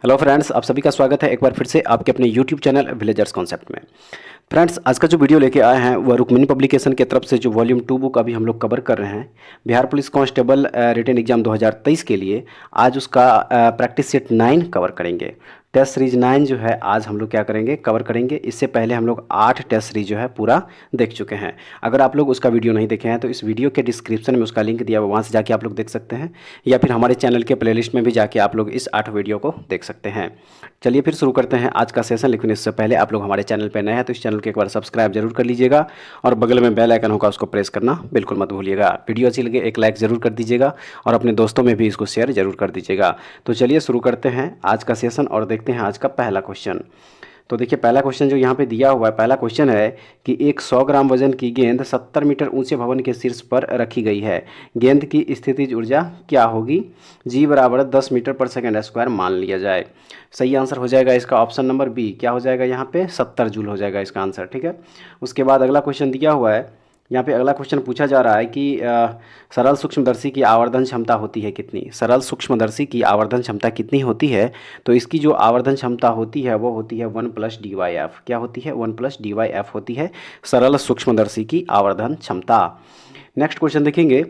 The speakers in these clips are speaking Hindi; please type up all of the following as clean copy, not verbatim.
हेलो फ्रेंड्स, आप सभी का स्वागत है एक बार फिर से आपके अपने यूट्यूब चैनल विलेजर्स कॉन्सेप्ट में। फ्रेंड्स, आज का जो वीडियो लेके आए हैं वह रुक्मिणी पब्लिकेशन की तरफ से जो वॉल्यूम 2 बुक अभी हम लोग कवर कर रहे हैं, Bihar police constable written exam 2023 के लिए। आज उसका प्रैक्टिस सेट 9 कवर करेंगे। टेस्ट सीरीज 9 जो है आज हम लोग क्या करेंगे, कवर करेंगे। इससे पहले हम लोग 8 टेस्ट सीरीज जो है पूरा देख चुके हैं। अगर आप लोग उसका वीडियो नहीं देखे हैं तो इस वीडियो के डिस्क्रिप्शन में उसका लिंक दिया हुआ, वहाँ से जाके आप लोग देख सकते हैं, या फिर हमारे चैनल के प्लेलिस्ट में भी जाके आप लोग इस 8 वीडियो को देख सकते हैं। चलिए फिर शुरू करते हैं आज का सेशन। लेकिन इससे पहले आप लोग हमारे चैनल पर नए हैं तो इस चैनल को एक बार सब्सक्राइब जरूर कर लीजिएगा और बगल में बेल आइकन होगा उसको प्रेस करना बिल्कुल मत भूलिएगा। वीडियो अच्छी लगे एक लाइक ज़रूर कर दीजिएगा और अपने दोस्तों में भी इसको शेयर जरूर कर दीजिएगा। तो चलिए शुरू करते हैं आज का सेशन और देखते हैं आज का पहला क्वेश्चन। तो देखिए, पहला क्वेश्चन जो यहाँ पे दिया हुआ है, पहला क्वेश्चन है कि एक 100 ग्राम वजन की गेंद 70 मीटर ऊंचे भवन के शीर्ष पर रखी गई है। गेंद की स्थितिज ऊर्जा क्या होगी? जी बराबर 10 मीटर पर सेकंड स्क्वायर मान लिया जाए। सही आंसर हो जाएगा इसका ऑप्शन नंबर बी। क्या हो जाएगा यहाँ पे? 70 जूल हो जाएगा इसका आंसर। ठीक है। उसके बाद अगला क्वेश्चन दिया हुआ है, यहाँ पे अगला क्वेश्चन पूछा जा रहा है कि सरल सूक्ष्मदर्शी की आवर्धन क्षमता होती है कितनी? सरल सूक्ष्मदर्शी की आवर्धन क्षमता कितनी होती है? तो इसकी जो आवर्धन क्षमता होती है वो होती है 1+dy(f). क्या होती है? 1+dy(f) होती है सरल सूक्ष्मदर्शी की आवर्धन क्षमता। नेक्स्ट क्वेश्चन देखेंगे।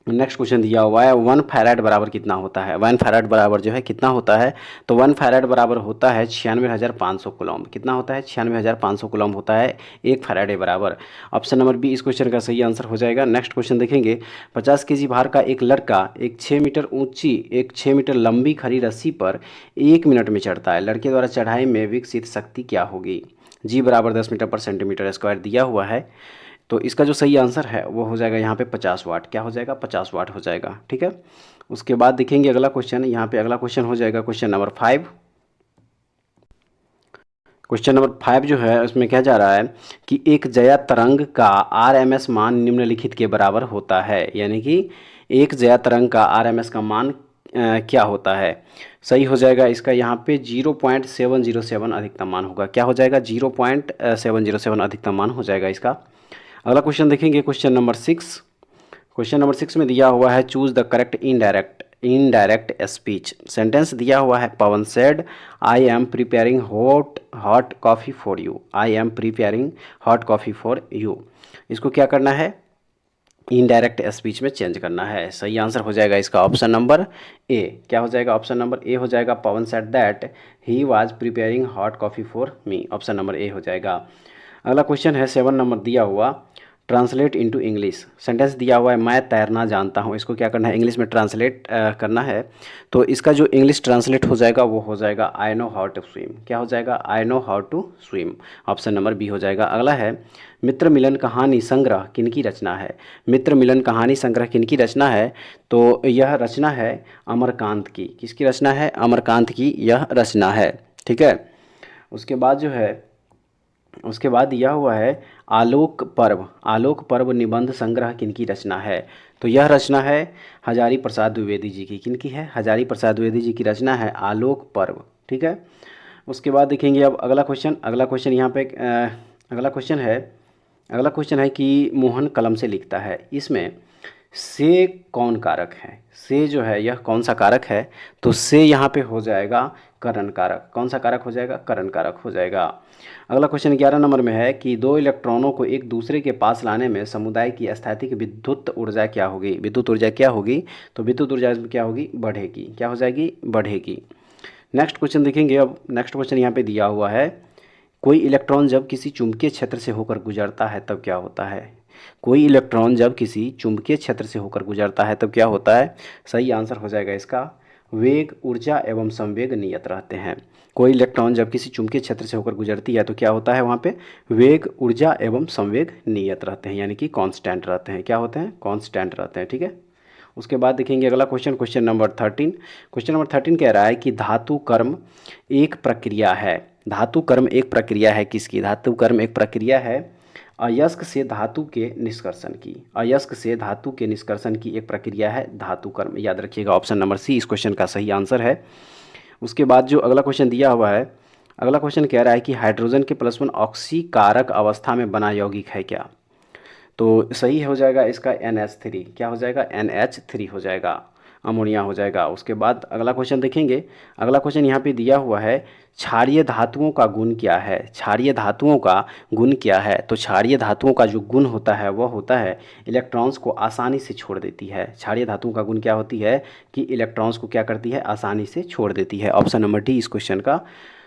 नेक्स्ट क्वेश्चन दिया हुआ है 1 फैराड बराबर कितना होता है? 1 फैराड बराबर जो है कितना होता है? तो 1 फैराड बराबर होता है 96,500 कूलम। कितना होता है? 96,500 कूलम होता है 1 फैराडे बराबर। ऑप्शन नंबर बी इस क्वेश्चन का सही आंसर हो जाएगा। नेक्स्ट क्वेश्चन देखेंगे। 50 केजी भार का एक लड़का एक 6 मीटर लंबी खड़ी रस्सी पर 1 मिनट में चढ़ता है। लड़के द्वारा चढ़ाई में विकसित शक्ति क्या होगी? जी बराबर 10 मीटर पर सेंटीमीटर स्क्वायर दिया हुआ है। तो इसका जो सही आंसर है वो हो जाएगा यहाँ पे 50 वाट। क्या हो जाएगा? 50 वाट हो जाएगा। ठीक है। उसके बाद देखेंगे अगला क्वेश्चन। यहाँ पे अगला क्वेश्चन हो जाएगा क्वेश्चन नंबर 5। क्वेश्चन नंबर 5 जो है उसमें क्या जा रहा है कि एक जया तरंग का RMS मान निम्नलिखित के बराबर होता है। यानी कि एक जया तरंग का RMS का मान क्या होता है? सही हो जाएगा इसका यहाँ पे 0.707 अधिकतम मान होगा। क्या हो जाएगा? 0.707 अधिकतम मान हो जाएगा इसका। अगला क्वेश्चन देखेंगे क्वेश्चन नंबर 6। क्वेश्चन नंबर 6 में दिया हुआ है choose the correct indirect speech. Sentence दिया हुआ है Pawan said I am preparing hot coffee for you. I am preparing hot coffee for you. इसको क्या करना है? इनडायरेक्ट स्पीच में चेंज करना है। सही आंसर हो जाएगा इसका ऑप्शन नंबर ए। क्या हो जाएगा? ऑप्शन नंबर ए हो जाएगा। Pawan said that he was preparing hot coffee for me. Option number A हो जाएगा। अगला क्वेश्चन है 7 नंबर दिया हुआ ट्रांसलेट इनटू इंग्लिश। सेंटेंस दिया हुआ है मैं तैरना जानता हूँ। इसको क्या करना है? इंग्लिश में ट्रांसलेट करना है। तो इसका जो इंग्लिश ट्रांसलेट हो जाएगा वो हो जाएगा I know how to swim. क्या हो जाएगा? I know how to swim. Option number B हो जाएगा। अगला है मित्र मिलन कहानी संग्रह किनकी रचना है? मित्र मिलन कहानी संग्रह किनकी रचना है? तो यह रचना है अमरकांत की। किसकी रचना है? अमरकांत की यह रचना है। ठीक है। उसके बाद जो है, उसके बाद दिया हुआ है आलोक पर्व निबंध संग्रह किनकी रचना है? तो यह रचना है हजारी प्रसाद द्विवेदी जी की। किनकी है? हजारी प्रसाद द्विवेदी जी की रचना है आलोक पर्व। ठीक है। उसके बाद देखेंगे अब अगला क्वेश्चन। अगला क्वेश्चन यहाँ पे अगला क्वेश्चन है कि मोहन कलम से लिखता है। इसमें से कौन कारक है? से जो है यह कौन सा कारक है? तो से यहाँ पे हो जाएगा करण कारक। कौन सा कारक हो जाएगा? करण कारक हो जाएगा। अगला क्वेश्चन 11 नंबर में है कि दो इलेक्ट्रॉनों को एक दूसरे के पास लाने में समुदाय की स्थैतिक विद्युत ऊर्जा क्या होगी? विद्युत ऊर्जा क्या होगी? तो विद्युत ऊर्जा इसमें क्या होगी? बढ़ेगी। क्या हो जाएगी? बढ़ेगी। नेक्स्ट क्वेश्चन देखेंगे। अब नेक्स्ट क्वेश्चन यहाँ पे दिया हुआ है कोई इलेक्ट्रॉन जब किसी चुंबकीय क्षेत्र से होकर गुजरता है तब क्या होता है? कोई इलेक्ट्रॉन जब किसी चुंबकीय क्षेत्र से होकर गुजरता है तब क्या होता है? सही आंसर हो जाएगा इसका वेग, ऊर्जा एवं संवेग नियत रहते हैं। कोई इलेक्ट्रॉन जब किसी चुंबकीय क्षेत्र से होकर गुजरती है तो क्या होता है? वहाँ पे वेग, ऊर्जा एवं संवेग नियत रहते हैं, यानी कि कांस्टेंट रहते हैं। क्या होते हैं? कांस्टेंट रहते हैं। ठीक है। उसके बाद देखेंगे अगला question, question number 13। Question number 13 कह रहा है कि धातु कर्म एक प्रक्रिया है। धातु कर्म एक प्रक्रिया है किसकी? धातु कर्म एक प्रक्रिया है अयस्क से धातु के निष्कर्षण की। अयस्क से धातु के निष्कर्षण की एक प्रक्रिया है धातु कर्म। याद रखिएगा ऑप्शन नंबर सी इस क्वेश्चन का सही आंसर है। उसके बाद जो अगला क्वेश्चन दिया हुआ है, अगला क्वेश्चन कह रहा है कि हाइड्रोजन के +1 ऑक्सीकारक अवस्था में बना यौगिक है क्या? तो सही हो जाएगा इसका NH3। क्या हो जाएगा? NH3 हो जाएगा। अमोनिया हो जाएगा। उसके बाद अगला क्वेश्चन देखेंगे। अगला क्वेश्चन यहाँ पे दिया हुआ है, क्षारीय धातुओं का गुण क्या है। क्षारीय धातुओं का गुण क्या है। तो क्षारीय धातुओं का जो गुण होता है वह होता है इलेक्ट्रॉन्स को आसानी से छोड़ देती है। क्षारीय धातुओं का गुण क्या होती है कि इलेक्ट्रॉन्स को क्या करती है, आसानी से छोड़ देती है। ऑप्शन नंबर डी इस क्वेश्चन का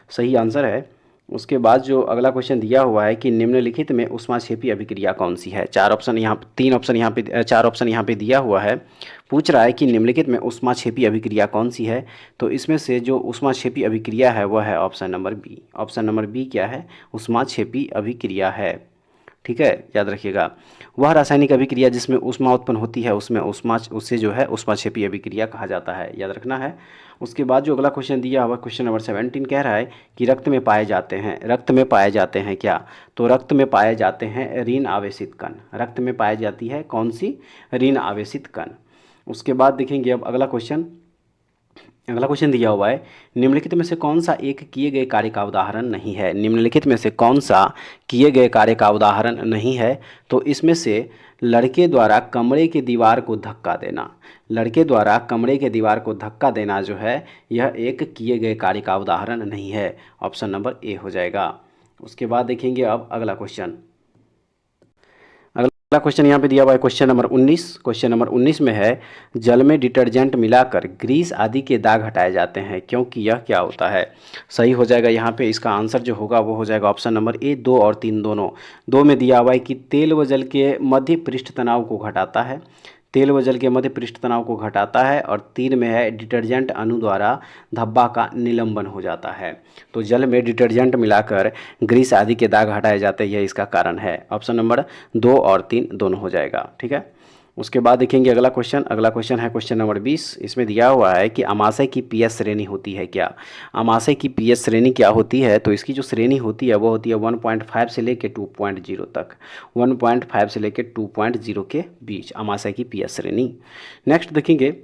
सही आंसर है। उसके बाद जो अगला क्वेश्चन दिया हुआ है कि निम्नलिखित में ऊष्माक्षेपी अभिक्रिया कौन सी है। चार ऑप्शन यहाँ, तीन ऑप्शन यहाँ पे, चार ऑप्शन यहाँ पे दिया हुआ है। पूछ रहा है कि निम्नलिखित में ऊष्माक्षेपी अभिक्रिया कौन सी है। तो इसमें से जो ऊष्माक्षेपी अभिक्रिया है वह है option number B. Option number B क्या है, ऊष्माक्षेपी अभिक्रिया है। ठीक है, याद रखिएगा। वह रासायनिक अभिक्रिया जिसमें ऊष्मा उत्पन्न होती है उसमें उससे जो है ऊष्माक्षेपी अभिक्रिया कहा जाता है, याद रखना है। उसके बाद जो अगला क्वेश्चन दिया हुआ क्वेश्चन नंबर 17 कह रहा है कि रक्त में पाए जाते हैं, रक्त में पाए जाते हैं क्या। तो रक्त में पाए जाते हैं ऋण आवेशित कण। रक्त में पाई जाती है कौन सी, ऋण आवेशित कण। उसके बाद देखेंगे अब अगला क्वेश्चन। अगला क्वेश्चन दिया हुआ है, निम्नलिखित में से कौन सा एक किए गए कार्य का उदाहरण नहीं है। निम्नलिखित में से कौन सा किए गए कार्य का उदाहरण नहीं है। तो इसमें से लड़के द्वारा कमरे की दीवार को धक्का देना, लड़के द्वारा कमरे के दीवार को धक्का देना जो है यह एक किए गए कार्य का उदाहरण नहीं है। ऑप्शन नंबर ए हो जाएगा। उसके बाद देखेंगे अब अगला क्वेश्चन। अगला क्वेश्चन यहाँ पे दिया हुआ है क्वेश्चन नंबर 19। क्वेश्चन नंबर 19 में है, जल में डिटर्जेंट मिलाकर ग्रीस आदि के दाग हटाए जाते हैं क्योंकि यह क्या होता है। सही हो जाएगा। यहाँ पे इसका आंसर जो होगा वो हो जाएगा ऑप्शन नंबर ए, 2 और 3 दोनों। 2 में दिया हुआ है कि तेल व जल के मध्य पृष्ठ तनाव को घटाता है, तेल व जल के मध्य पृष्ठ तनाव को घटाता है। और 3 में है डिटर्जेंट अणु द्वारा धब्बा का निलंबन हो जाता है। तो जल में डिटर्जेंट मिलाकर ग्रीस आदि के दाग हटाए जाते हैं, यह इसका कारण है। ऑप्शन नंबर 2 और 3 दोनों हो जाएगा। ठीक है। उसके बाद देखेंगे अगला क्वेश्चन। अगला क्वेश्चन है क्वेश्चन नंबर 20। इसमें दिया हुआ है कि अमाशय की पीएच श्रेणी होती है क्या। अमाशय की पीएच श्रेणी क्या होती है। तो इसकी जो श्रेणी होती है वो होती है 1.5 से लेकर 2.0 तक, 1.5 से लेकर 2.0 के बीच अमाशय की पीएच श्रेणी। नेक्स्ट देखेंगे।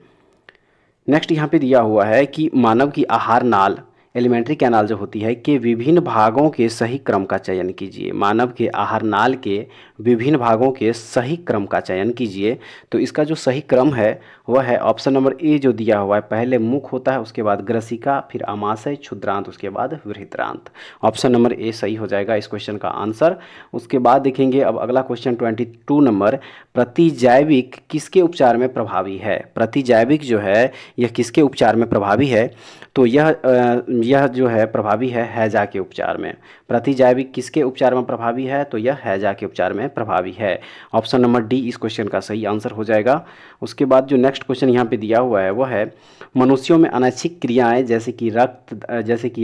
नेक्स्ट यहाँ पे दिया हुआ है कि मानव की आहार नाल, एलिमेंट्री कैनाल जो होती है, के विभिन्न भागों के सही क्रम का चयन कीजिए। मानव के आहार नाल के विभिन्न भागों के सही क्रम का चयन कीजिए। तो इसका जो सही क्रम है वह है ऑप्शन नंबर ए जो दिया हुआ है। पहले मुख होता है, उसके बाद ग्रसिका, फिर आमाशय, क्षुद्रांत, उसके बाद वृहद्रांत। ऑप्शन नंबर ए सही हो जाएगा इस क्वेश्चन का आंसर। उसके बाद देखेंगे अब अगला क्वेश्चन 22 नंबर, प्रतिजैविक किसके उपचार में प्रभावी है। प्रतिजैविक जो है यह किसके उपचार में प्रभावी है। तो यह जो है प्रभावी है हैजा के उपचार में। प्रतिजैविक किसके उपचार में प्रभावी है। तो यह हैजा के उपचार में प्रभावी है। ऑप्शन नंबर डी इस क्वेश्चन का सही आंसर हो जाएगा। उसके बाद जो नेक्स्ट क्वेश्चन यहाँ पे दिया हुआ है वह है, मनुष्यों में अनैच्छिक क्रियाएं जैसे कि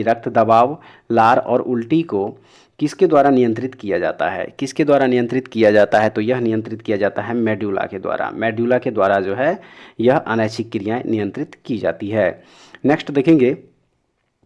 रक्त दबाव, लार और उल्टी को किसके द्वारा नियंत्रित किया जाता है। किसके द्वारा नियंत्रित किया जाता है। तो यह नियंत्रित किया जाता है मेड्यूला के द्वारा। मेड्यूला के द्वारा जो है यह अनैच्छिक क्रियाएं नियंत्रित की जाती है। नेक्स्ट देखेंगे।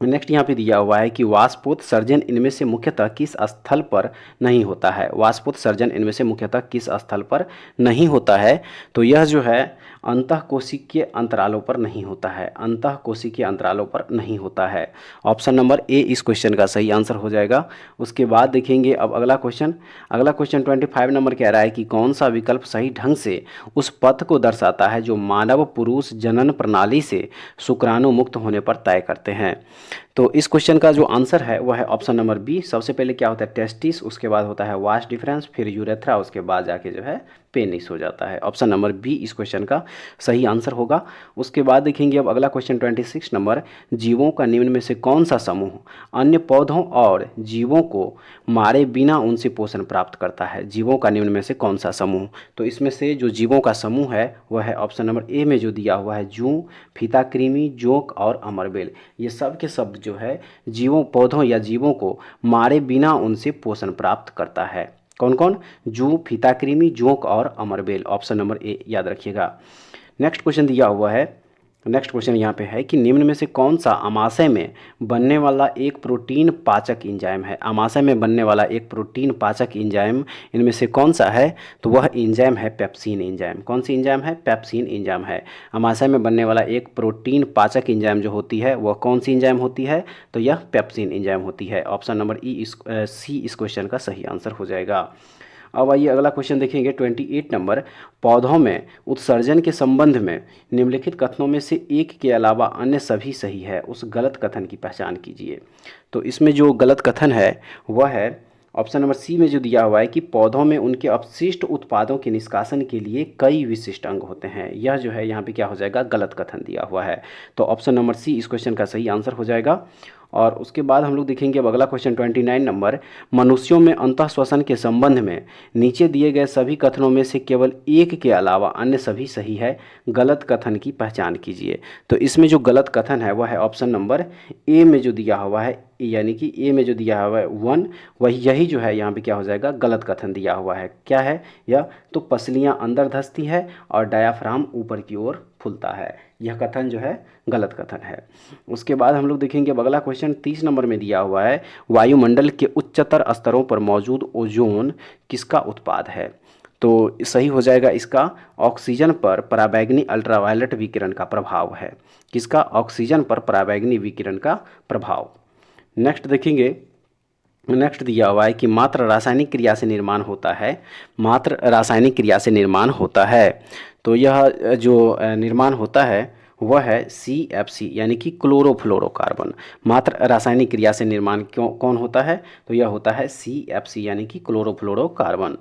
नेक्स्ट यहाँ पे दिया हुआ है कि वाष्पोत्सर्जन इनमें से मुख्यतः किस स्थल पर नहीं होता है। वाष्पोत्सर्जन इनमें से मुख्यतः किस स्थल पर नहीं होता है। तो यह जो है अंतःकोशिकीय अंतरालों पर नहीं होता है, अंतःकोशिकीय अंतरालों पर नहीं होता है। ऑप्शन नंबर ए इस क्वेश्चन का सही आंसर हो जाएगा। उसके बाद देखेंगे अब अगला क्वेश्चन। अगला क्वेश्चन 25 नंबर कह रहा है कि कौन सा विकल्प सही ढंग से उस पथ को दर्शाता है जो मानव पुरुष जनन प्रणाली से शुक्राणु मुक्त होने पर तय करते हैं। तो इस क्वेश्चन का जो आंसर है वह है ऑप्शन नंबर बी। सबसे पहले क्या होता है टेस्टिस, उसके बाद होता है वास डिफरेंस, फिर यूरेथ्रा, उसके बाद जाके जो है पेनिस हो जाता है। ऑप्शन नंबर बी इस क्वेश्चन का सही आंसर होगा। उसके बाद देखेंगे अब अगला क्वेश्चन 26 नंबर, जीवों का निम्न में से कौन सा समूह अन्य पौधों और जीवों को मारे बिना उनसे पोषण प्राप्त करता है। जीवों का निम्न में से कौन सा समूह। तो इसमें से जो जीवों का समूह है वह है ऑप्शन नंबर ए में जो दिया हुआ है जूं, फीताकृमि, जोंक और अमरबेल। ये सब के सब जो है जीवों, पौधों या जीवों को मारे बिना उनसे पोषण प्राप्त करता है। कौन कौन, जूं, फीताकृमि, जोंक और अमरबेल। ऑप्शन नंबर ए याद रखिएगा। नेक्स्ट क्वेश्चन दिया हुआ है, नेक्स्ट क्वेश्चन यहाँ पे है कि निम्न में से कौन सा अमाशय में बनने वाला एक प्रोटीन पाचक एंजाइम है। अमाशय में बनने वाला एक प्रोटीन पाचक एंजाइम इनमें से कौन सा है। तो वह एंजाइम है पेप्सिन एंजाइम। कौन सी एंजाइम है, पेप्सिन एंजाइम है। अमाशय में बनने वाला एक प्रोटीन पाचक एंजाइम जो होती है वह कौन सी एंजाइम होती है। तो यह पेप्सिन एंजाइम होती है। ऑप्शन नंबर सी इस क्वेश्चन का सही आंसर हो जाएगा। अब आइए अगला क्वेश्चन देखेंगे 28 नंबर। पौधों में उत्सर्जन के संबंध में निम्नलिखित कथनों में से एक के अलावा अन्य सभी सही है, उस गलत कथन की पहचान कीजिए। तो इसमें जो गलत कथन है वह है ऑप्शन नंबर सी में जो दिया हुआ है कि पौधों में उनके अपशिष्ट उत्पादों के निष्कासन के लिए कई विशिष्ट अंग होते हैं। यह जो है यहाँ पे क्या हो जाएगा, गलत कथन दिया हुआ है। तो ऑप्शन नंबर सी इस क्वेश्चन का सही आंसर हो जाएगा। और उसके बाद हम लोग देखेंगे अब अगला क्वेश्चन 29 नंबर। मनुष्यों में अंतः श्वसन के संबंध में नीचे दिए गए सभी कथनों में से केवल एक के अलावा अन्य सभी सही है, गलत कथन की पहचान कीजिए। तो इसमें जो गलत कथन है वह है ऑप्शन नंबर ए में जो दिया हुआ है, यानी कि ए में जो दिया हुआ है 1, वही यही जो है यहाँ पे क्या हो जाएगा, गलत कथन दिया हुआ है। क्या है यह, तो पसलियाँ अंदर धंसती है और डायाफ्राम ऊपर की ओर फूलता है। यह कथन जो है गलत कथन है। उसके बाद हम लोग देखेंगे अब अगला क्वेश्चन 30 नंबर में दिया हुआ है। वायुमंडल के उच्चतर स्तरों पर मौजूद ओजोन किसका उत्पाद है। तो सही हो जाएगा इसका ऑक्सीजन पर पराबैंगनी अल्ट्रावायलेट विकिरण का प्रभाव है। किसका, ऑक्सीजन पर पराबैंगनी विकिरण का प्रभाव। नेक्स्ट देखेंगे, नेक्स्ट दिया हुआ है कि मात्र रासायनिक क्रिया से निर्माण होता है, मात्र रासायनिक क्रिया से निर्माण होता है। तो यह जो निर्माण होता है वह है CFC यानी कि क्लोरोफ्लोरोकार्बन। मात्र रासायनिक क्रिया से निर्माण कौन होता है, तो यह होता है CFC यानी कि क्लोरोफ्लोरोकार्बन।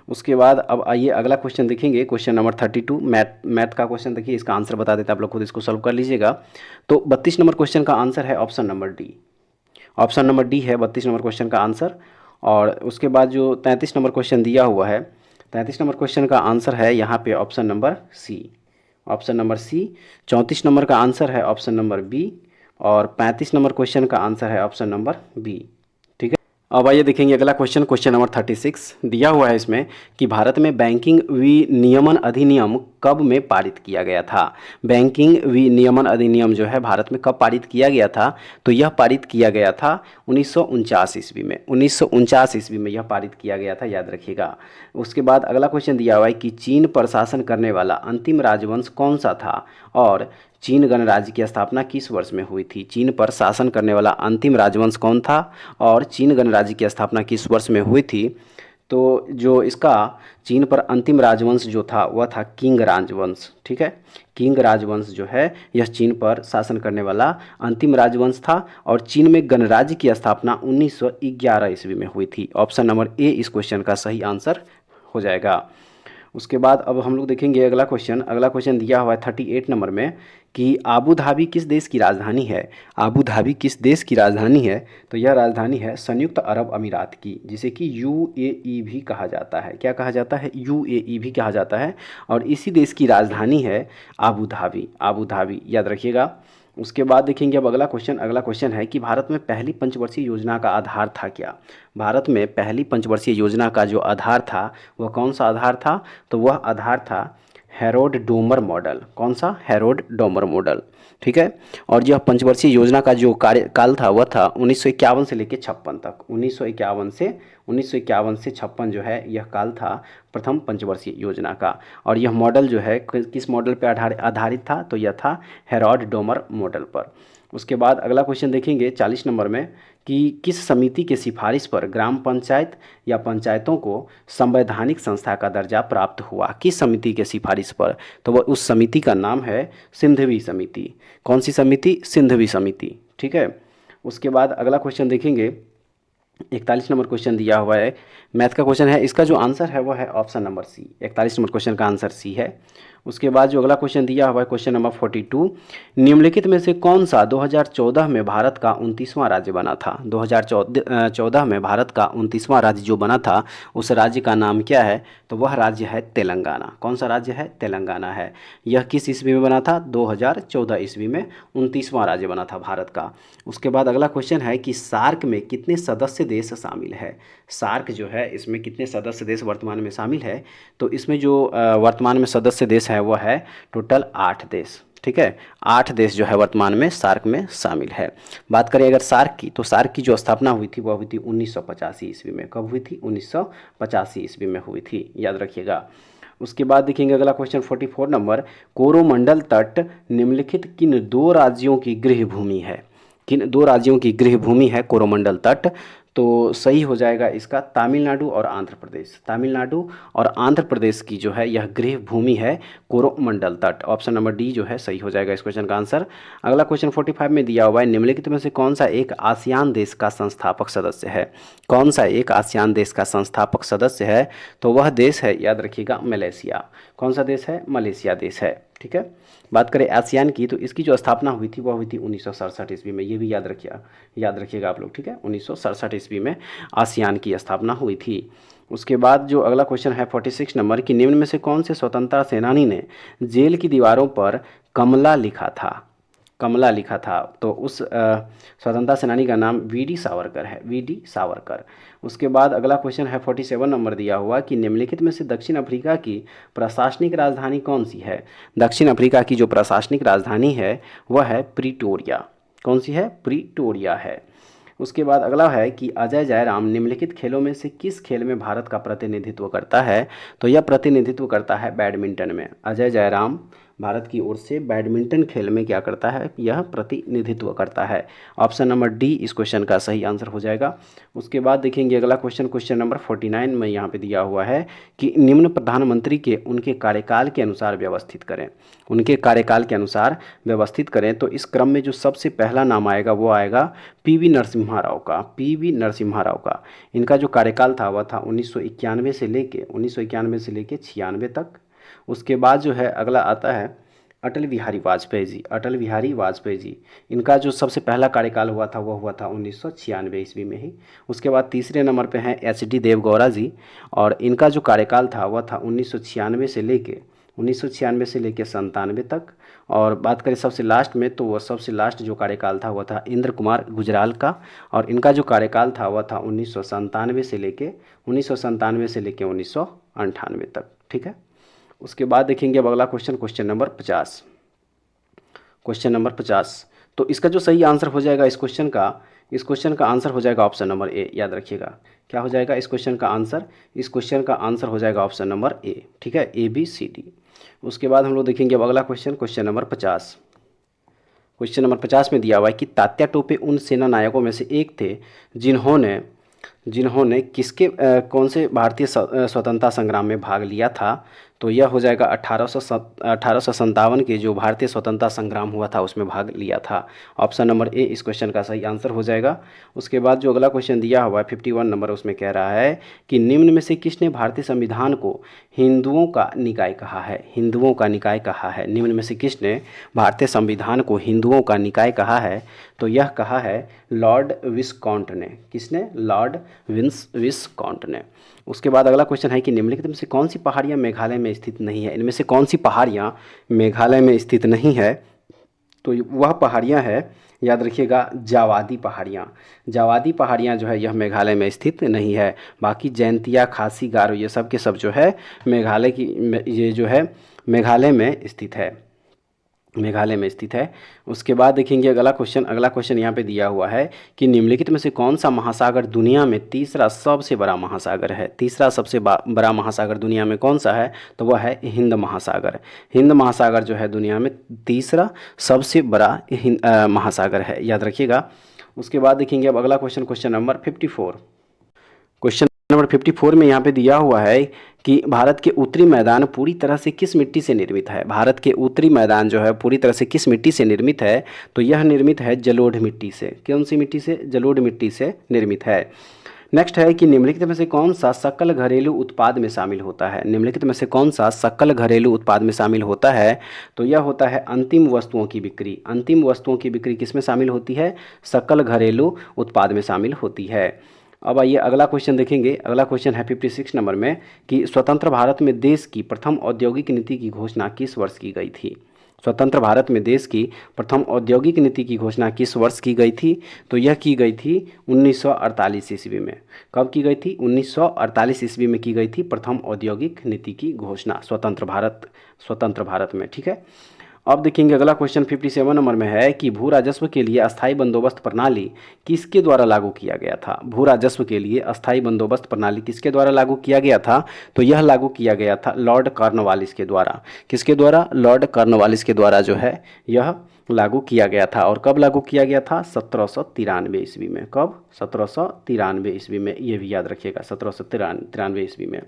उसके बाद अब आइए अगला क्वेश्चन देखेंगे, क्वेश्चन नंबर 32। मैथ का क्वेश्चन देखिए, इसका आंसर बता देते हैं, आप लोग खुद इसको सॉल्व कर लीजिएगा। तो 32 नंबर क्वेश्चन का आंसर है option number D. Option number D है 32 नंबर क्वेश्चन का आंसर। और उसके बाद जो 33 नंबर क्वेश्चन दिया हुआ है, 33 नंबर क्वेश्चन का आंसर है यहाँ पे option number C, option number C. 34 number का आंसर है ऑप्शन नंबर बी और 35 नंबर क्वेश्चन का आंसर है ऑप्शन नंबर बी। ठीक है, अब आइए देखेंगे अगला क्वेश्चन, क्वेश्चन नंबर 36 दिया हुआ है इसमें कि भारत में बैंकिंग विनियमन अधिनियम कब में पारित किया गया था। बैंकिंग विनियमन अधिनियम जो है भारत में कब पारित किया गया था, तो यह पारित किया गया था 1949 ईस्वी में। 1949 ईस्वी में यह पारित किया गया था, याद रखिएगा। उसके बाद अगला क्वेश्चन दिया हुआ है कि चीन पर शासन करने वाला अंतिम राजवंश कौन सा था और चीन गणराज्य की स्थापना किस वर्ष में हुई थी। चीन पर शासन करने वाला अंतिम राजवंश कौन था और चीन गणराज्य की स्थापना किस वर्ष में हुई थी। तो जो इसका चीन पर अंतिम राजवंश जो था वह था किंग राजवंश। ठीक है, किंग राजवंश जो है यह चीन पर शासन करने वाला अंतिम राजवंश था और चीन में गणराज्य की स्थापना 1911 ईस्वी में हुई थी। ऑप्शन नंबर ए इस क्वेश्चन का सही आंसर हो जाएगा। उसके बाद अब हम लोग देखेंगे अगला क्वेश्चन। अगला क्वेश्चन दिया हुआ है 38 नंबर में कि आबू धाबी किस देश की राजधानी है। आबू धाबी किस देश की राजधानी है, तो यह राजधानी है संयुक्त अरब अमीरात की, जिसे कि UAE भी कहा जाता है। क्या कहा जाता है, UAE भी कहा जाता है। और इसी देश की राजधानी है आबू धाबी। आबू धाबी याद रखिएगा। उसके बाद देखेंगे अब अगला क्वेश्चन। अगला क्वेश्चन है कि भारत में पहली पंचवर्षीय योजना का आधार था क्या। भारत में पहली पंचवर्षीय योजना का जो आधार था वह कौन सा आधार था, तो वह आधार था हेरोड डोमर मॉडल। कौन सा, हेरोड डोमर मॉडल। ठीक है, और यह पंचवर्षीय योजना का जो कार्यकाल था वह था 1951 से लेकर 56 तक। 1951 से 56 जो है यह काल था प्रथम पंचवर्षीय योजना का। और यह मॉडल जो है किस मॉडल पर आधारित था, तो यह था हेरोड डोमर मॉडल पर। उसके बाद अगला क्वेश्चन देखेंगे 40 नंबर में कि किस समिति के सिफारिश पर ग्राम पंचायत या पंचायतों को संवैधानिक संस्था का दर्जा प्राप्त हुआ। किस समिति के सिफारिश पर, तो वह उस समिति का नाम है सिंधवी समिति। कौन सी समिति, सिंधवी समिति। ठीक है, उसके बाद अगला क्वेश्चन देखेंगे 41 नंबर क्वेश्चन दिया हुआ है, मैथ का क्वेश्चन है। इसका जो आंसर है वह है option number C. 41 number question का आंसर सी है। उसके बाद जो अगला क्वेश्चन दिया हुआ है क्वेश्चन नंबर 42, निम्नलिखित में से कौन सा 2014 में भारत का 29वां राज्य बना था। 2014 में भारत का 29वां राज्य जो बना था उस राज्य का नाम क्या है, तो वह राज्य है तेलंगाना। कौन सा राज्य है, तेलंगाना है। यह किस ईस्वी में बना था, 2014 ईस्वी में 29वां राज्य बना था भारत का। उसके बाद अगला क्वेश्चन है कि सार्क में कितने सदस्य देश शामिल है। सार्क जो है इसमें कितने सदस्य देश वर्तमान में शामिल है, तो इसमें जो वर्तमान में सदस्य देश है वह है टोटल 8 देश। ठीक है, 8 देश जो है वर्तमान में सार्क में शामिल है। बात करें अगर सार्क की, तो सार्क की जो स्थापना हुई थी वह हुई थी 1985 ईस्वी में। कब हुई थी, 1985 ईस्वी में हुई थी, याद रखिएगा। उसके बाद देखेंगे अगला क्वेश्चन 44 नंबर, कोरोमंडल तट निम्नलिखित किन 2 राज्यों की गृह भूमि है। किन 2 राज्यों की गृह भूमि है कोरोमंडल तट, तो सही हो जाएगा इसका तमिलनाडु और आंध्र प्रदेश। तमिलनाडु और आंध्र प्रदेश की जो है यह गृह भूमि है कोरोमंडल तट। ऑप्शन नंबर डी जो है सही हो जाएगा इस क्वेश्चन का आंसर। अगला क्वेश्चन 45 में दिया हुआ है, निम्नलिखित में से कौन सा एक आसियान देश का संस्थापक सदस्य है? कौन सा एक आसियान देश का संस्थापक सदस्य है? तो वह देश है, याद रखिएगा, मलेशिया। कौन सा देश है? मलेशिया देश है। ठीक है। बात करें आसियान की, तो इसकी जो स्थापना हुई थी वह हुई थी 1967 ईस्वी में। ये भी याद रखिएगा आप लोग। ठीक है, 1967 ईस्वी में आसियान की स्थापना हुई थी। उसके बाद जो अगला क्वेश्चन है 46 नंबर की, निम्न में से कौन से स्वतंत्रता सेनानी ने जेल की दीवारों पर कमला लिखा था? कमला लिखा था, तो उस स्वतंत्रता सेनानी का नाम वीडी सावरकर है, वीडी सावरकर। उसके बाद अगला क्वेश्चन है 47 नंबर दिया हुआ कि निम्नलिखित में से दक्षिण अफ्रीका की प्रशासनिक राजधानी कौन सी है? दक्षिण अफ्रीका की जो प्रशासनिक राजधानी है वह है प्रिटोरिया। कौन सी है? प्रिटोरिया है। उसके बाद अगला है कि अजय जयराम निम्नलिखित खेलों में से किस खेल में भारत का प्रतिनिधित्व करता है? तो यह प्रतिनिधित्व करता है बैडमिंटन में। अजय जयराम भारत की ओर से बैडमिंटन खेल में क्या करता है? यह प्रतिनिधित्व करता है। ऑप्शन नंबर डी इस क्वेश्चन का सही आंसर हो जाएगा। उसके बाद देखेंगे अगला क्वेश्चन नंबर 49 में यहाँ पे दिया हुआ है कि निम्न प्रधानमंत्री के उनके कार्यकाल के अनुसार व्यवस्थित करें। उनके कार्यकाल के अनुसार व्यवस्थित करें, तो इस क्रम में जो सबसे पहला नाम आएगा वो आएगा पीवी नरसिम्हा राव का। पीवी नरसिम्हा राव का इनका जो कार्यकाल था वह था 1991 से लेके 96 तक। उसके बाद जो है अगला आता है अटल बिहारी वाजपेयी जी। अटल बिहारी वाजपेयी जी, इनका जो सबसे पहला कार्यकाल हुआ था वह हुआ था 1996 ईस्वी में ही। उसके बाद तीसरे नंबर पे हैं एच डी देवगौड़ा जी, और इनका जो कार्यकाल था वह था 1996 से लेके 97 तक। और बात करें सबसे लास्ट में, तो वह सबसे लास्ट जो कार्यकाल था वह था इंद्र कुमार गुजराल का, और इनका जो कार्यकाल था वह था 1997 से लेके 1998 तक। ठीक है। उसके बाद देखेंगे अब अगला क्वेश्चन नंबर 50। क्वेश्चन नंबर 50, तो इसका जो सही आंसर हो जाएगा इस क्वेश्चन का आंसर हो जाएगा ऑप्शन नंबर ए। याद रखिएगा क्या हो जाएगा इस क्वेश्चन का आंसर हो जाएगा ऑप्शन नंबर ए। ठीक है, ए बी सी डी। उसके बाद हम लोग देखेंगे अब अगला क्वेश्चन नंबर 50। क्वेश्चन नंबर 50 में दिया हुआ है कि तात्या टोपे उन सेना नायकों में से एक थे जिन्होंने कौन से भारतीय स्वतंत्रता संग्राम में भाग लिया था? तो यह हो जाएगा 1857 के जो भारतीय स्वतंत्रता संग्राम हुआ था उसमें भाग लिया था। ऑप्शन नंबर ए इस क्वेश्चन का सही आंसर हो जाएगा। उसके बाद जो अगला क्वेश्चन दिया हुआ है 51 नंबर, उसमें कह रहा है कि निम्न में से किसने भारतीय संविधान को हिंदुओं का निकाय कहा है? हिंदुओं का निकाय कहा है। निम्न में से किसने भारतीय संविधान को हिंदुओं का निकाय कहा है? तो यह कहा है लॉर्ड विस्कॉन्ट ने। किसने? लॉर्ड विस्कॉन्ट ने। उसके बाद अगला क्वेश्चन है कि निम्नलिखित में से कौन सी पहाड़ियाँ मेघालय में स्थित नहीं है? इनमें से कौन सी पहाड़ियाँ मेघालय में स्थित नहीं है? तो वह पहाड़ियाँ है, याद रखिएगा, जावादी पहाड़ियाँ। जावादी पहाड़ियाँ जो है यह मेघालय में स्थित नहीं है। बाकी जैंतिया, खासी, गारो ये सब के सब जो है मेघालय में स्थित है। उसके बाद देखेंगे अगला क्वेश्चन यहाँ पे दिया हुआ है कि निम्नलिखित में से कौन सा महासागर दुनिया में तीसरा सबसे बड़ा महासागर है? तीसरा सबसे बड़ा महासागर दुनिया में कौन सा है? तो वह है हिंद महासागर। हिंद महासागर जो है दुनिया में तीसरा सबसे बड़ा महासागर है, याद रखिएगा। उसके बाद देखेंगे अब अगला क्वेश्चन नंबर 54। क्वेश्चन नंबर 54 में यहाँ पे दिया हुआ है कि भारत के उत्तरी मैदान पूरी तरह से किस मिट्टी से निर्मित है? भारत के उत्तरी मैदान जो है पूरी तरह से किस मिट्टी से निर्मित है? तो यह निर्मित है जलोढ़ मिट्टी से। कौन सी मिट्टी से? जलोढ़ मिट्टी से निर्मित है। नेक्स्ट है कि निम्नलिखित में से कौन सा सकल घरेलू उत्पाद में शामिल होता है? निम्नलिखित में से कौन सा सकल घरेलू उत्पाद में शामिल होता है? तो यह होता है अंतिम वस्तुओं की बिक्री। अंतिम वस्तुओं की बिक्री किस में शामिल होती है? सकल घरेलू उत्पाद में शामिल होती है। अब आइए अगला क्वेश्चन देखेंगे। अगला क्वेश्चन है 56 नंबर में कि स्वतंत्र भारत में देश की प्रथम औद्योगिक नीति की घोषणा किस वर्ष की गई थी? स्वतंत्र भारत में देश की प्रथम औद्योगिक नीति की घोषणा किस वर्ष की गई थी? तो यह की गई थी 1948 ईस्वी में। कब की गई थी? 1948 ईस्वी में की गई थी प्रथम औद्योगिक नीति की घोषणा स्वतंत्र भारत में। ठीक है। अब देखेंगे अगला क्वेश्चन 57 नंबर में है कि भू राजस्व के लिए अस्थायी बंदोबस्त प्रणाली किसके द्वारा लागू किया गया था? भू राजस्व के लिए अस्थायी बंदोबस्त प्रणाली किसके द्वारा लागू किया गया था? तो यह लागू किया गया था लॉर्ड कॉर्नवालिस के द्वारा। किसके द्वारा? लॉर्ड कॉर्नवालिस के द्वारा जो है यह लागू किया गया था। और कब लागू किया गया था? 1793 ईस्वी में। कब? 1793 ईस्वी में, ये भी याद रखिएगा, 1793 ईस्वी में।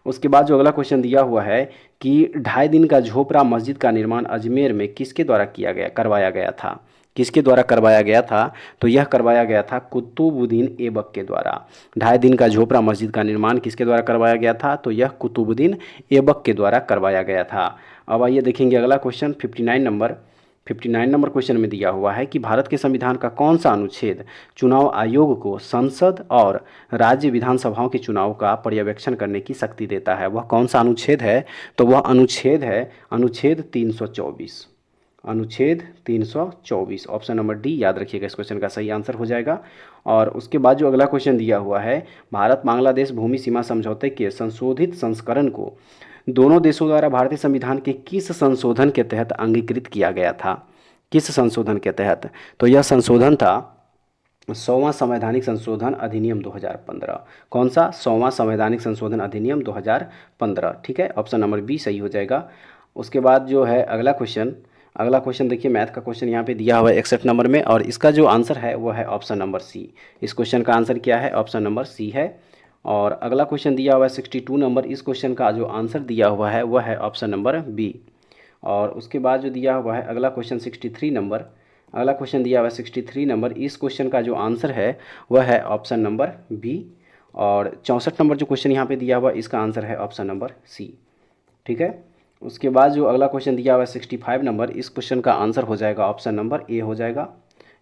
उसके बाद जो अगला क्वेश्चन दिया हुआ है कि 2.5 दिन का झोपड़ा मस्जिद का निर्माण अजमेर में किसके द्वारा करवाया गया था? किसके द्वारा करवाया गया था? तो यह करवाया गया था कुतुबुद्दीन ऐबक के द्वारा। 2.5 दिन का झोपड़ा मस्जिद का निर्माण किसके द्वारा करवाया गया था? तो यह कुतुबुद्दीन ऐबक के द्वारा करवाया गया था। अब आइए देखेंगे अगला क्वेश्चन 59 नंबर क्वेश्चन में दिया हुआ है कि भारत के संविधान का कौन सा अनुच्छेद चुनाव आयोग को संसद और राज्य विधानसभाओं के चुनाव का पर्यवेक्षण करने की शक्ति देता है? वह कौन सा अनुच्छेद है? तो वह अनुच्छेद है अनुच्छेद 324। अनुच्छेद 324, ऑप्शन नंबर डी याद रखिएगा, इस क्वेश्चन का सही आंसर हो जाएगा। और उसके बाद जो अगला क्वेश्चन दिया हुआ है, भारत बांग्लादेश भूमि सीमा समझौते के संशोधित संस्करण को दोनों देशों द्वारा भारतीय संविधान के किस संशोधन के तहत अंगीकृत किया गया था? किस संशोधन के तहत? तो यह संशोधन था 100वां संवैधानिक संशोधन अधिनियम 2015। कौन सा? 100वां संवैधानिक संशोधन अधिनियम 2015। ठीक है, ऑप्शन नंबर बी सही हो जाएगा। उसके बाद जो है अगला क्वेश्चन देखिए, मैथ का क्वेश्चन यहाँ पे दिया हुआ है 61 नंबर में, और इसका जो आंसर है वो है ऑप्शन नंबर सी। इस क्वेश्चन का आंसर क्या है? ऑप्शन नंबर सी है। और अगला क्वेश्चन दिया हुआ है 62 नंबर, इस क्वेश्चन का जो आंसर दिया हुआ है वह है ऑप्शन नंबर बी। और उसके बाद जो दिया हुआ है अगला क्वेश्चन 63 नंबर, अगला क्वेश्चन दिया हुआ है 63 नंबर, इस क्वेश्चन का जो आंसर है वह है ऑप्शन नंबर बी। और 64 नंबर जो क्वेश्चन यहाँ पे दिया हुआ है इसका आंसर है ऑप्शन नंबर सी। ठीक है, उसके बाद जो अगला क्वेश्चन दिया हुआ है 65 नंबर, इस क्वेश्चन का आंसर हो जाएगा ऑप्शन नंबर ए हो जाएगा,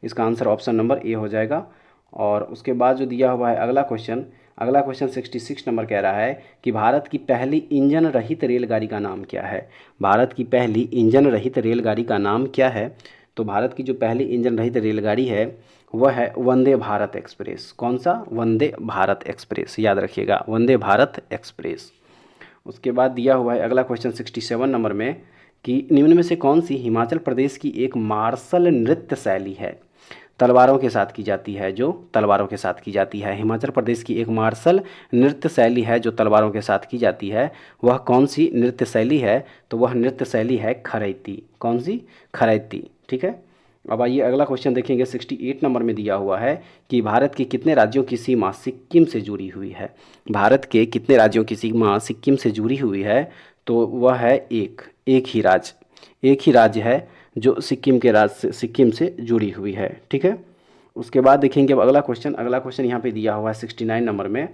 इसका आंसर ऑप्शन नंबर ए हो जाएगा। और उसके बाद जो दिया हुआ है अगला क्वेश्चन 66 नंबर कह रहा है कि भारत की पहली इंजन रहित रेलगाड़ी का नाम क्या है? भारत की पहली इंजन रहित रेलगाड़ी का नाम क्या है? तो भारत की जो पहली इंजन रहित रेलगाड़ी है वह है वंदे भारत एक्सप्रेस। कौन सा? वंदे भारत एक्सप्रेस, याद रखिएगा, वंदे भारत एक्सप्रेस। उसके बाद दिया हुआ है अगला क्वेश्चन 67 नंबर में कि निम्न में से कौन सी हिमाचल प्रदेश की एक मार्शल नृत्य शैली है? तलवारों के साथ की जाती है, जो तलवारों के साथ की जाती है। हिमाचल प्रदेश की एक मार्शल नृत्य शैली है जो तलवारों के साथ की जाती है, वह कौन सी नृत्य शैली है? तो वह नृत्य शैली है खरैती। कौन सी? खरैती। ठीक है, अब आइए अगला क्वेश्चन देखेंगे 68 नंबर में दिया हुआ है कि भारत के कितने राज्यों की सीमा सिक्किम से जुड़ी हुई है? भारत के कितने राज्यों की सीमा सिक्किम से जुड़ी हुई है? तो वह है एक ही राज्य है जो सिक्किम से जुड़ी हुई है। ठीक है, उसके बाद देखेंगे अब अगला क्वेश्चन यहाँ पे दिया हुआ है 69 नंबर में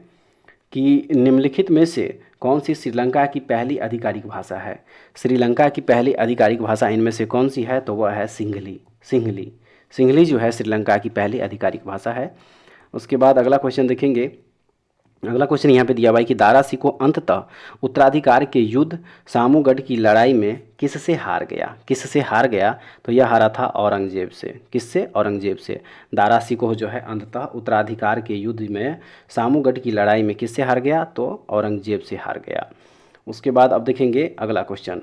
कि निम्नलिखित में से कौन सी श्रीलंका की पहली आधिकारिक भाषा है? श्रीलंका की पहली आधिकारिक भाषा इनमें से कौन सी है? तो वह है सिंहली जो है श्रीलंका की पहली आधिकारिक भाषा है। उसके बाद अगला क्वेश्चन देखेंगे, अगला क्वेश्चन यहाँ पे दिया हुआ है कि दारा सिकोह अंततः उत्तराधिकार के युद्ध सामूगढ़ की लड़ाई में किससे हार गया? तो यह हारा था औरंगजेब से। किससे? औरंगजेब से। दारा सिकोह जो है अंततः उत्तराधिकार के युद्ध में सामूगढ़ की लड़ाई में किससे हार गया? तो औरंगजेब से हार गया। उसके बाद अब देखेंगे अगला क्वेश्चन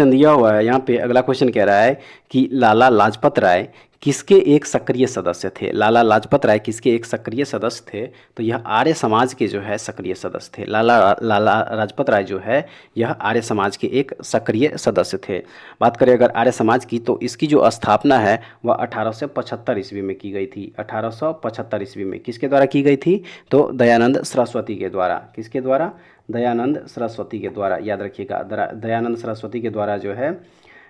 दिया हुआ है यहाँ पे। अगला क्वेश्चन कह रहा है कि लाला लाजपत राय किसके एक सक्रिय सदस्य थे? लाला लाजपत राय किसके एक सक्रिय सदस्य थे? तो यह आर्य समाज के जो है सक्रिय सदस्य थे। लाला लाजपत राय जो है यह आर्य समाज के एक सक्रिय सदस्य थे। बात करें अगर आर्य समाज की, तो इसकी जो स्थापना है वह 1875 ईस्वी में की गई थी। 1875 ईस्वी में किसके द्वारा की गई थी? तो दयानंद सरस्वती के द्वारा। किसके द्वारा? दयानंद सरस्वती के द्वारा, याद रखिएगा, दयानंद सरस्वती के द्वारा जो है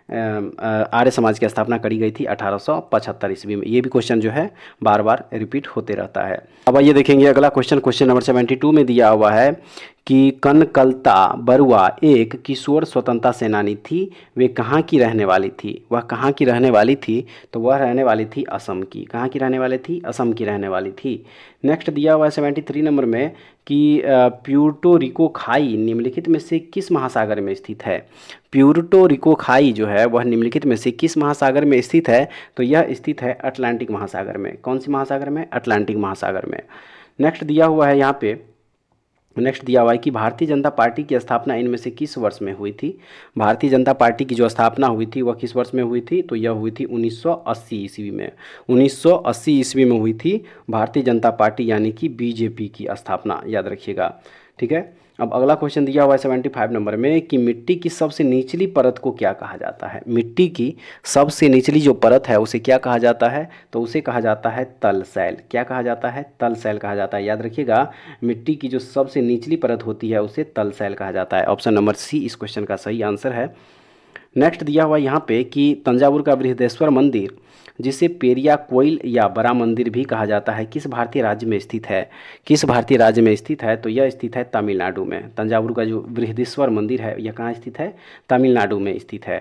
आर्य समाज की स्थापना करी गई थी 1875 ईस्वी में। ये भी क्वेश्चन जो है बार बार रिपीट होते रहता है। अब आइए देखेंगे अगला क्वेश्चन नंबर 72 में दिया हुआ है कि कनकलता बरुआ एक किशोर स्वतंत्रता सेनानी थी, वे कहाँ की रहने वाली थी? वह कहाँ की रहने वाली थी? तो वह रहने वाली थी असम की। कहाँ की रहने वाली थी? असम की रहने वाली थी। नेक्स्ट दिया हुआ है 73 नंबर में कि प्यूर्टो रिको खाई निम्नलिखित में से किस महासागर में स्थित है? प्यूर्टो रिको खाई जो है वह निम्नलिखित में से किस महासागर में स्थित है? तो यह स्थित है अटलांटिक महासागर में। कौन सी महासागर में? अटलांटिक महासागर में। नेक्स्ट दिया हुआ है यहाँ पे, नेक्स्ट दिया हुआ है कि भारतीय जनता पार्टी की स्थापना इनमें से किस वर्ष में हुई थी? भारतीय जनता पार्टी की जो स्थापना हुई थी वह किस वर्ष में हुई थी? तो यह हुई थी 1980 ईस्वी में। 1980 ईस्वी में हुई थी भारतीय जनता पार्टी यानी कि बीजेपी की स्थापना, याद रखिएगा। ठीक है। अब अगला क्वेश्चन दिया हुआ है 75 नंबर में कि मिट्टी की सबसे निचली परत को क्या कहा जाता है। मिट्टी की सबसे निचली जो परत है उसे क्या कहा जाता है, तो उसे कहा जाता है तल सैल। क्या कहा जाता है, तल सैल कहा जाता है। याद रखिएगा, मिट्टी की जो सबसे निचली परत होती है उसे तल सैल कहा जाता है। ऑप्शन नंबर सी इस क्वेश्चन का सही आंसर है। नेक्स्ट दिया हुआ यहाँ पे कि तंजावुर का बृहदेश्वर मंदिर, जिसे पेरिया कोइल या बड़ा मंदिर भी कहा जाता है, किस भारतीय राज्य में स्थित है। किस भारतीय राज्य में स्थित है, तो यह स्थित है तमिलनाडु में। तंजावुर का जो बृहदेश्वर मंदिर है यह कहाँ स्थित है, तमिलनाडु में स्थित है।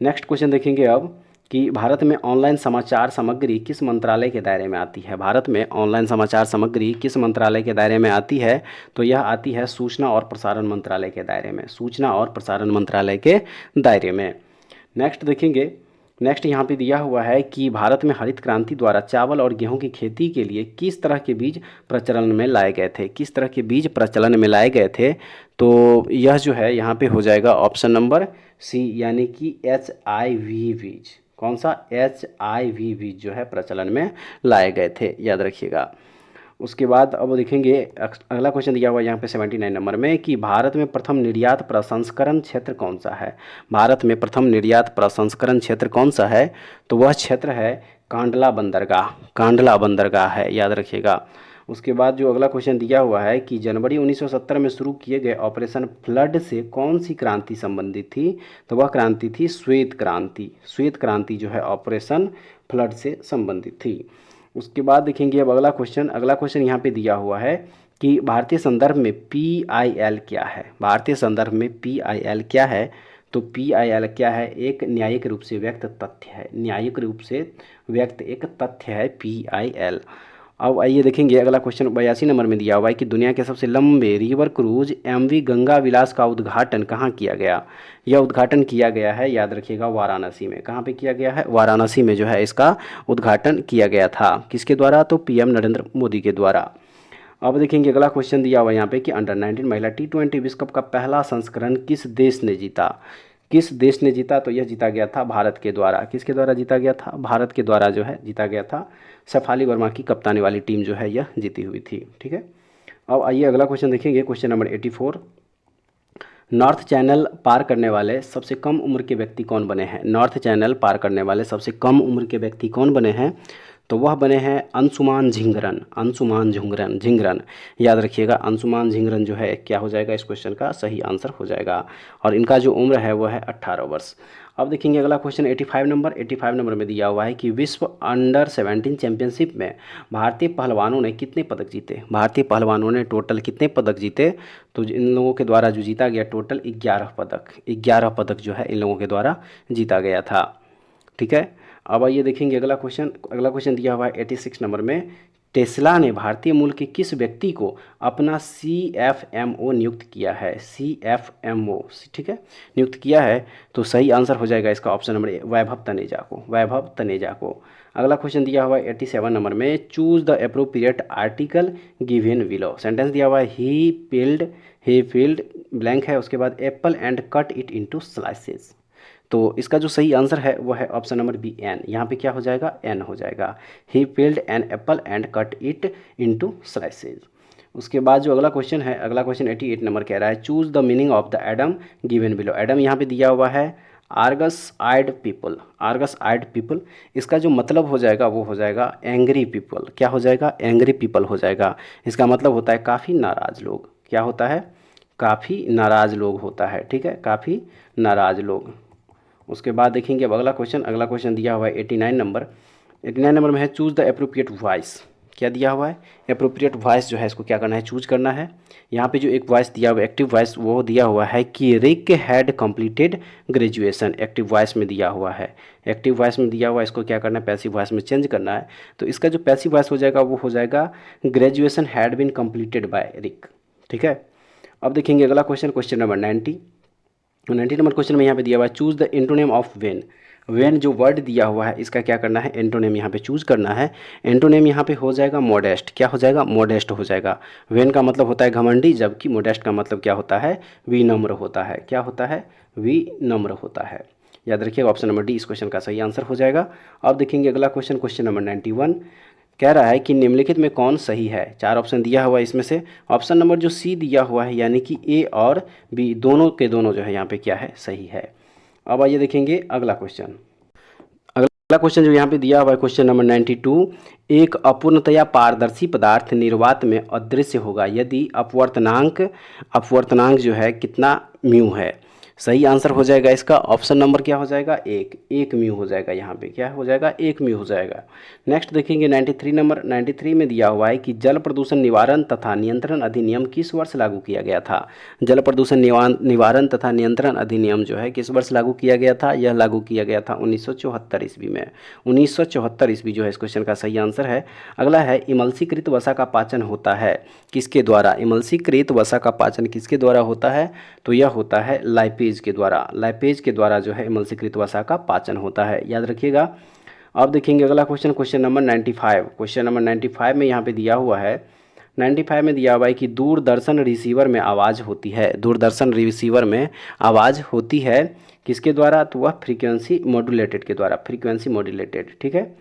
नेक्स्ट क्वेश्चन देखेंगे अब कि भारत में ऑनलाइन समाचार सामग्री किस मंत्रालय के दायरे में आती है। भारत में ऑनलाइन समाचार सामग्री किस मंत्रालय के दायरे में आती है, तो यह आती है सूचना और प्रसारण मंत्रालय के दायरे में। सूचना और प्रसारण मंत्रालय के दायरे में। नेक्स्ट देखेंगे, नेक्स्ट यहाँ पे दिया हुआ है कि भारत में हरित क्रांति द्वारा चावल और गेहूं की खेती के लिए किस तरह के बीज प्रचलन में लाए गए थे। किस तरह के बीज प्रचलन में लाए गए थे, तो यह जो है यहाँ पे हो जाएगा ऑप्शन नंबर सी, यानी कि HIV बीज। कौन सा, HIV बीज जो है प्रचलन में लाए गए थे, याद रखिएगा। उसके बाद अब देखेंगे अगला क्वेश्चन दिया हुआ है यहाँ पे 79 नंबर में कि भारत में प्रथम निर्यात प्रसंस्करण क्षेत्र कौन सा है। भारत में प्रथम निर्यात प्रसंस्करण क्षेत्र कौन सा है, तो वह क्षेत्र है कांडला बंदरगाह। कांडला बंदरगाह है, याद रखिएगा। उसके बाद जो अगला क्वेश्चन दिया हुआ है कि जनवरी 1970 में शुरू किए गए ऑपरेशन फ्लड से कौन सी क्रांति संबंधित थी, तो वह क्रांति थी श्वेत क्रांति। श्वेत क्रांति जो है ऑपरेशन फ्लड से संबंधित थी। उसके बाद देखेंगे अब अगला क्वेश्चन यहाँ पे दिया हुआ है कि भारतीय संदर्भ में PIL क्या है। भारतीय संदर्भ में PIL क्या है, तो PIL क्या है, एक न्यायिक रूप से व्यक्त तथ्य है। न्यायिक रूप से व्यक्त एक तथ्य है PIL। अब आइए देखेंगे अगला क्वेश्चन 82 नंबर में दिया हुआ है कि दुनिया के सबसे लंबे रिवर क्रूज MV गंगा विलास का उद्घाटन कहाँ किया गया। यह उद्घाटन किया गया है, याद रखिएगा, वाराणसी में। कहाँ पे किया गया है, वाराणसी में जो है इसका उद्घाटन किया गया था। किसके द्वारा, तो PM नरेंद्र मोदी के द्वारा। अब देखेंगे अगला क्वेश्चन दिया हुआ है यहाँ पे कि अंडर-19 महिला T20 विश्व कप का पहला संस्करण किस देश ने जीता। किस देश ने जीता, तो यह जीता गया था भारत के द्वारा। किसके द्वारा जीता गया था, भारत के द्वारा जो है जीता गया था। शेफाली वर्मा की कप्तानी वाली टीम जो है यह जीती हुई थी, ठीक है। अब आइए अगला क्वेश्चन देखेंगे, क्वेश्चन नंबर 84। नॉर्थ चैनल पार करने वाले सबसे कम उम्र के व्यक्ति कौन बने हैं। नॉर्थ चैनल पार करने वाले सबसे कम उम्र के व्यक्ति कौन बने हैं, तो वह बने हैं अंशुमान झिंगरन। अंशुमान झिंगरन, याद रखिएगा, अंशुमान झिंगरन जो है क्या हो जाएगा, इस क्वेश्चन का सही आंसर हो जाएगा। और इनका जो उम्र है वह है 18 वर्ष। अब देखेंगे अगला क्वेश्चन 85 नंबर में दिया हुआ है कि विश्व अंडर-17 चैंपियनशिप में भारतीय पहलवानों ने कितने पदक जीते। भारतीय पहलवानों ने टोटल कितने पदक जीते, तो इन लोगों के द्वारा जो जीता गया टोटल 11 पदक। 11 पदक जो है इन लोगों के द्वारा जीता गया था, ठीक है। अब आइए देखेंगे अगला क्वेश्चन दिया हुआ है 86 नंबर में। टेस्ला ने भारतीय मूल के किस व्यक्ति को अपना CFMO नियुक्त किया है। CFMO, ठीक है, नियुक्त किया है, तो सही आंसर हो जाएगा इसका ऑप्शन नंबर ए, वैभव तनेजा को। वैभव तनेजा को। अगला क्वेश्चन दिया हुआ है 87 नंबर में। Choose the appropriate article given below. Sentence दिया हुआ है ही फील्ड ब्लैंक है, उसके बाद Apple and cut it into slices. तो इसका जो सही आंसर है वो है ऑप्शन नंबर बी, एन। यहाँ पे क्या हो जाएगा, एन हो जाएगा। He peeled an apple and cut it into slices. उसके बाद जो अगला क्वेश्चन है, अगला क्वेश्चन 88 नंबर कह रहा है choose the meaning of the Adam given below. Adam यहाँ पे दिया हुआ है आर्गस आइड पीपल। आर्गस आइड पीपल, इसका जो मतलब हो जाएगा वो हो जाएगा एंग्री पीपल। क्या हो जाएगा, एंग्री पीपल हो जाएगा। इसका मतलब होता है काफ़ी नाराज लोग। क्या होता है, काफ़ी नाराज लोग होता है, ठीक है, काफ़ी नाराज लोग। उसके बाद देखेंगे अब अगला क्वेश्चन दिया हुआ है 89 नंबर में है चूज़ द एप्रोप्रिएट वॉइस। क्या दिया हुआ है, एप्रोप्रिएट वॉइस जो है इसको क्या करना है, चूज करना है। यहाँ पे जो एक वॉइस दिया हुआ है एक्टिव वॉइस, वो दिया हुआ है कि Rick had completed graduation. Active voice में दिया हुआ है, एक्टिव वॉइस में दिया हुआ है, इसको क्या करना है, पैसिव वॉइस में चेंज करना है। तो इसका जो पैसिव वॉइस हो जाएगा वो हो जाएगा graduation had been completed by Rick, ठीक है। अब देखेंगे अगला क्वेश्चन नंबर 90 नंबर क्वेश्चन में यहाँ पे दिया हुआ है choose the antonym of when. When जो वर्ड दिया हुआ है इसका क्या करना है, एंटोनिम यहाँ पे चूज करना है। एंटोनिम यहाँ पे हो जाएगा मॉडेस्ट। क्या हो जाएगा, मॉडेस्ट हो जाएगा। वेन का मतलब होता है घमंडी, जबकि मॉडेस्ट का मतलब क्या होता है, विनम्र होता है। क्या होता है, विनम्र होता है। याद रखिएगा ऑप्शन नंबर डी इस क्वेश्चन का सही आंसर हो जाएगा। अब देखेंगे अगला क्वेश्चन नंबर 91। कह रहा है कि निम्नलिखित में कौन सही है। 4 ऑप्शन दिया हुआ है इसमें से ऑप्शन नंबर जो सी दिया हुआ है यानी कि ए और बी दोनों के दोनों जो है यहाँ पे क्या है, सही है। अब आइए देखेंगे अगला क्वेश्चन। अगला क्वेश्चन जो यहाँ पे दिया हुआ है क्वेश्चन नंबर 92, एक अपूर्णतया पारदर्शी पदार्थ निर्वात में अदृश्य होगा यदि अपवर्तनांक जो है कितना म्यू है। सही आंसर हो जाएगा इसका ऑप्शन नंबर क्या हो जाएगा, एक म्यू हो जाएगा। यहाँ पे क्या हो जाएगा, एक म्यू हो जाएगा। नेक्स्ट देखेंगे 93 नंबर। 93 में दिया हुआ है कि जल प्रदूषण निवारण तथा नियंत्रण अधिनियम किस वर्ष लागू किया गया था। जल प्रदूषण निवारण तथा नियंत्रण अधिनियम जो है किस वर्ष लागू किया गया था, यह लागू किया गया था 1974 ईस्वी में। 1974 ईस्वी जो है इस क्वेश्चन का सही आंसर है। अगला है इमल्सीकृत वसा का पाचन होता है किसके द्वारा। इमल्सीकृत वसा का पाचन किसके द्वारा होता है, तो यह होता है लाइपेज के द्वारा। लाइपेज के द्वारा जो है इमल्सीकृत वसा का पाचन होता है, याद रखिएगा। अब देखेंगे अगला question, question number 95। Question number 95 में यहाँ पे दिया हुआ है 95 में दिया हुआ है कि दूरदर्शन रिसीवर में आवाज़ होती है। दूरदर्शन रिसीवर में आवाज़ होती है किसके द्वारा, तो वह फ्रीक्वेंसी मॉड्यूलेटेड के द्वारा, फ्रीक्वेंसी मॉड्यूलेटेड। ठीक है।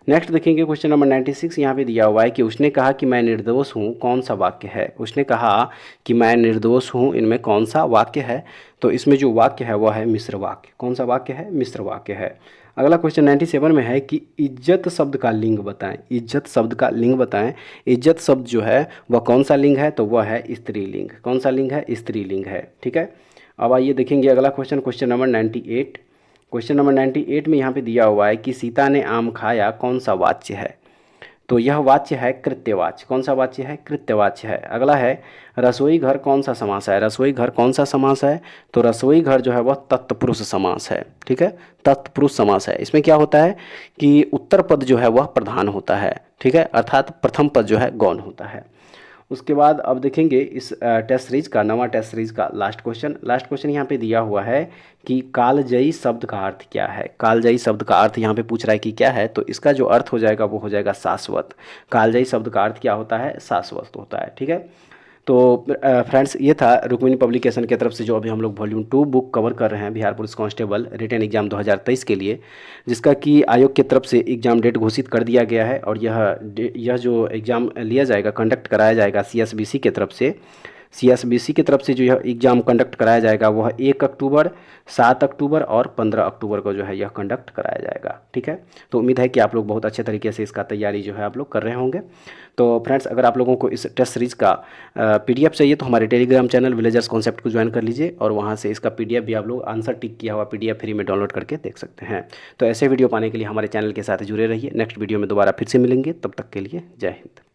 नेक्स्ट देखेंगे क्वेश्चन नंबर 96। यहाँ पे दिया हुआ है कि उसने कहा कि मैं निर्दोष हूँ, कौन सा वाक्य है। उसने कहा कि मैं निर्दोष हूँ, इनमें कौन सा वाक्य है, तो इसमें जो वाक्य है वह है मिश्र वाक्य। कौन सा वाक्य है, मिश्र वाक्य है। अगला क्वेश्चन 97 में है कि इज्जत शब्द का लिंग बताएं। इज्जत शब्द का लिंग बताएं। इज्जत शब्द जो है वह कौन सा लिंग है, तो वह है स्त्रीलिंग। कौन सा लिंग है, स्त्रीलिंग है। ठीक है। अब आइए देखेंगे अगला question, question number 98। Question number 98 में यहाँ पे दिया हुआ है कि सीता ने आम खाया, कौन सा वाच्य है, तो यह वाच्य है कृत्यवाच्य। कौन सा वाच्य है, कृत्यवाच्य है। अगला है रसोई घर कौन सा समास है। रसोई घर कौन सा समास है, तो रसोई घर जो है वह तत्पुरुष समास है। ठीक है, तत्पुरुष समास है। इसमें क्या होता है कि उत्तर पद जो है वह प्रधान होता है। ठीक है, अर्थात प्रथम पद जो है गौण होता है। उसके बाद अब देखेंगे इस टेस्ट सीरीज का, नवा टेस्ट सीरीज का लास्ट क्वेश्चन। लास्ट क्वेश्चन यहाँ पे दिया हुआ है कि कालजयी शब्द का अर्थ क्या है। कालजयी शब्द का अर्थ यहाँ पे पूछ रहा है कि क्या है, तो इसका जो अर्थ हो जाएगा वो हो जाएगा शाश्वत। कालजयी शब्द का अर्थ क्या होता है, शाश्वत होता है। ठीक है। तो फ्रेंड्स ये था रुक्मिणी पब्लिकेशन की तरफ से जो अभी हम लोग वॉल्यूम 2 बुक कवर कर रहे हैं Bihar police constable written exam 2023 के लिए, जिसका कि आयोग की तरफ से एग्ज़ाम डेट घोषित कर दिया गया है। और यह जो एग्ज़ाम लिया जाएगा, कंडक्ट कराया जाएगा सीएसबीसी की तरफ से। सीएसबीसी की तरफ से जो यह एग्ज़ाम कंडक्ट कराया जाएगा वह 1 अक्टूबर, 7 अक्टूबर और 15 अक्टूबर को जो है यह कंडक्ट कराया जाएगा। ठीक है। तो उम्मीद है कि आप लोग बहुत अच्छे तरीके से इसका तैयारी जो है आप लोग कर रहे होंगे। तो फ्रेंड्स अगर आप लोगों को इस टेस्ट सीरीज़ का पीडीएफ चाहिए तो हमारे टेलीग्राम चैनल विलेजर्स कॉन्सेप्ट को ज्वाइन कर लीजिए और वहाँ से इसका पीडीएफ भी आप लोग आंसर टिक किया हुआ पीडीएफ फ्री में डाउनलोड करके देख सकते हैं। तो ऐसे वीडियो पाने के लिए हमारे चैनल के साथ जुड़े रहिए। नेक्स्ट वीडियो में दोबारा फिर से मिलेंगे, तब तक के लिए जय हिंद।